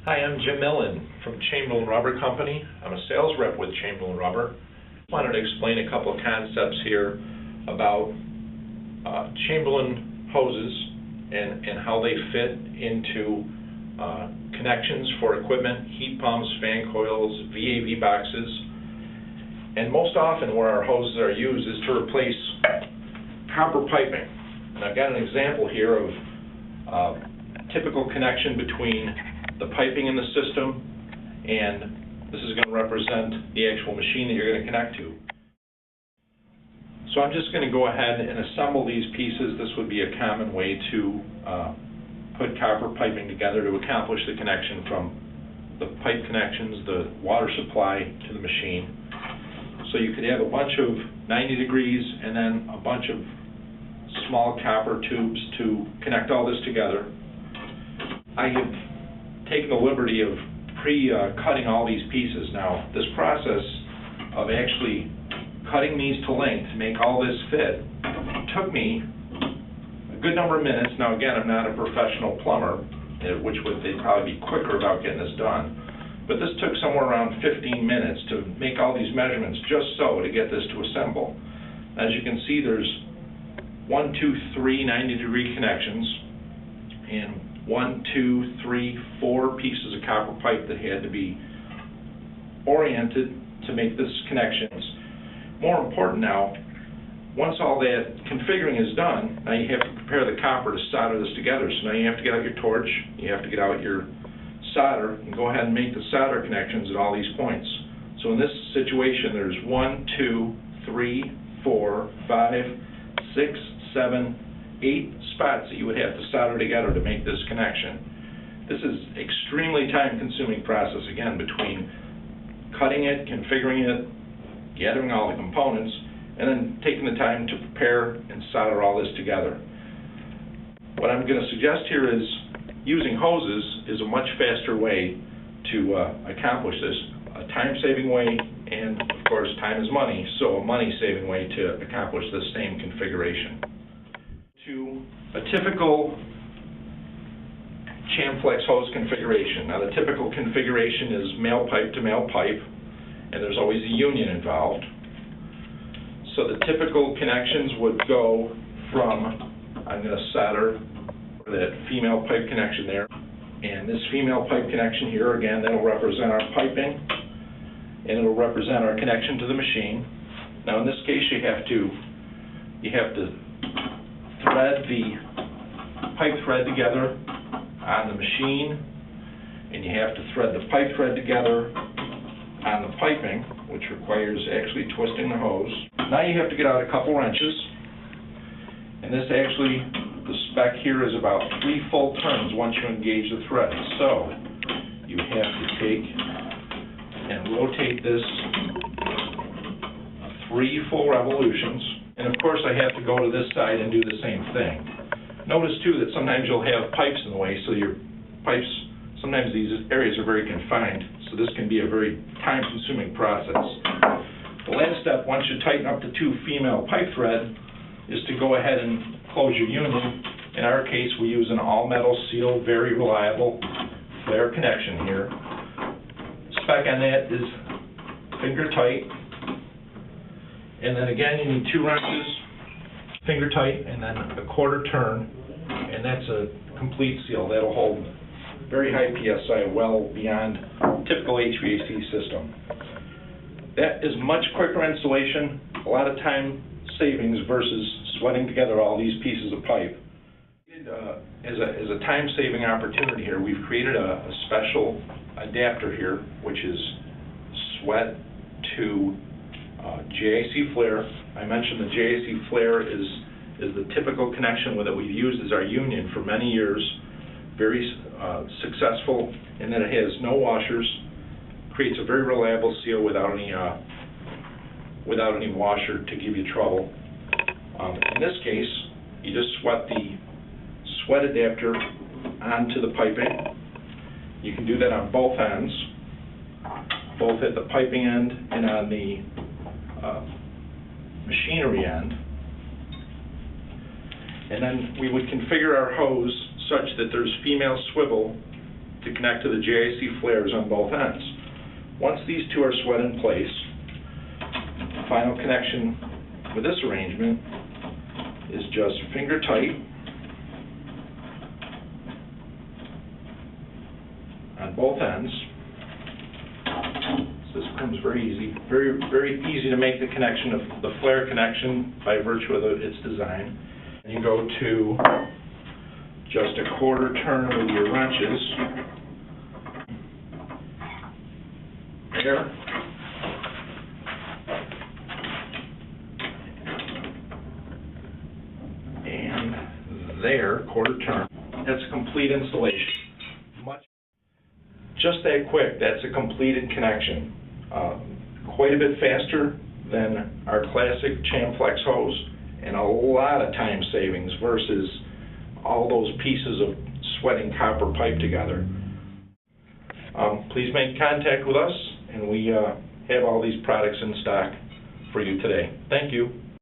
Hi, I'm Jim Millen from Chamberlain Rubber Company. I'm a sales rep with Chamberlain Rubber. I wanted to explain a couple of concepts here about Chamberlain hoses and how they fit into connections for equipment, heat pumps, fan coils, VAV boxes. And most often where our hoses are used is to replace copper piping. And I've got an example here of typical connection between the piping in the system, and this is going to represent the actual machine that you're going to connect to. So I'm just going to go ahead and assemble these pieces. This would be a common way to put copper piping together to accomplish the connection from the pipe connections, the water supply to the machine. So you could have a bunch of 90 degrees and then a bunch of small copper tubes to connect all this together. I have taken the liberty of pre-cutting all these pieces. Now, this process of actually cutting these to length to make all this fit took me a good number of minutes. Now, again, I'm not a professional plumber, which they'd probably be quicker about getting this done. But this took somewhere around 15 minutes to make all these measurements just so to get this to assemble. As you can see, there's 1, 2, 3 90-degree connections and 1, 2, 3, 4 pieces of copper pipe that had to be oriented to make this connections. More important now, once all that configuring is done, now you have to prepare the copper to solder this together. So now you have to get out your torch, you have to get out your solder, and go ahead and make the solder connections at all these points. So in this situation, there's 1, 2, 3, 4, 5, 6, 7, 8 spots that you would have to solder together to make this connection. This is extremely time-consuming process, again, between cutting it, configuring it, gathering all the components, and then taking the time to prepare and solder all this together. What I'm going to suggest here is using hoses is a much faster way to accomplish this, a time-saving way, and of course time is money, so a money-saving way to accomplish the same configuration. To a typical ChamFlex hose configuration. Now, the typical configuration is male pipe to male pipe, and there's always a union involved. So the typical connections would go from, I'm going to solder that female pipe connection there, and this female pipe connection here, again, that'll represent our piping, and it'll represent our connection to the machine. Now, in this case, you have to thread the pipe thread together on the machine, and you have to thread the pipe thread together on the piping, which requires actually twisting the hose. Now you have to get out a couple wrenches, and this actually, the spec here is about 3 full turns once you engage the thread. So you have to take and rotate this 3 full revolutions. And of course I have to go to this side and do the same thing. Notice too that sometimes you'll have pipes in the way, so your pipes, sometimes these areas are very confined, so this can be a very time-consuming process. The last step, once you tighten up the 2 female pipe thread, is to go ahead and close your union. In our case, we use an all-metal seal, very reliable flare connection here. Spec on that is finger tight. And then again, you need 2 wrenches, finger tight, and then a 1/4 turn, and that's a complete seal. That'll hold very high PSI, well beyond typical HVAC system. That is much quicker installation, a lot of time savings versus sweating together all these pieces of pipe. As a time-saving opportunity here, we've created a special adapter here, which is sweat to JIC flare. I mentioned the JIC flare is the typical connection that we've used as our union for many years. Very successful in that it has no washers, creates a very reliable seal without any washer to give you trouble. In this case, you just sweat the sweat adapter onto the piping. You can do that on both ends, both at the piping end and on the machinery end. And then we would configure our hose such that there's female swivel to connect to the JIC flares on both ends. Once these two are sweat in place, the final connection with this arrangement is just finger tight on both ends. So this becomes very easy, very easy to make the connection of the flare connection by virtue of its design. And you go to just a quarter turn with your wrenches. There. And there, quarter turn. That's a complete installation. Just that quick, that's a completed connection. Quite a bit faster than our classic ChamFlex hose, and a lot of time savings versus all those pieces of sweating copper pipe together. Please make contact with us, and we have all these products in stock for you today. Thank you.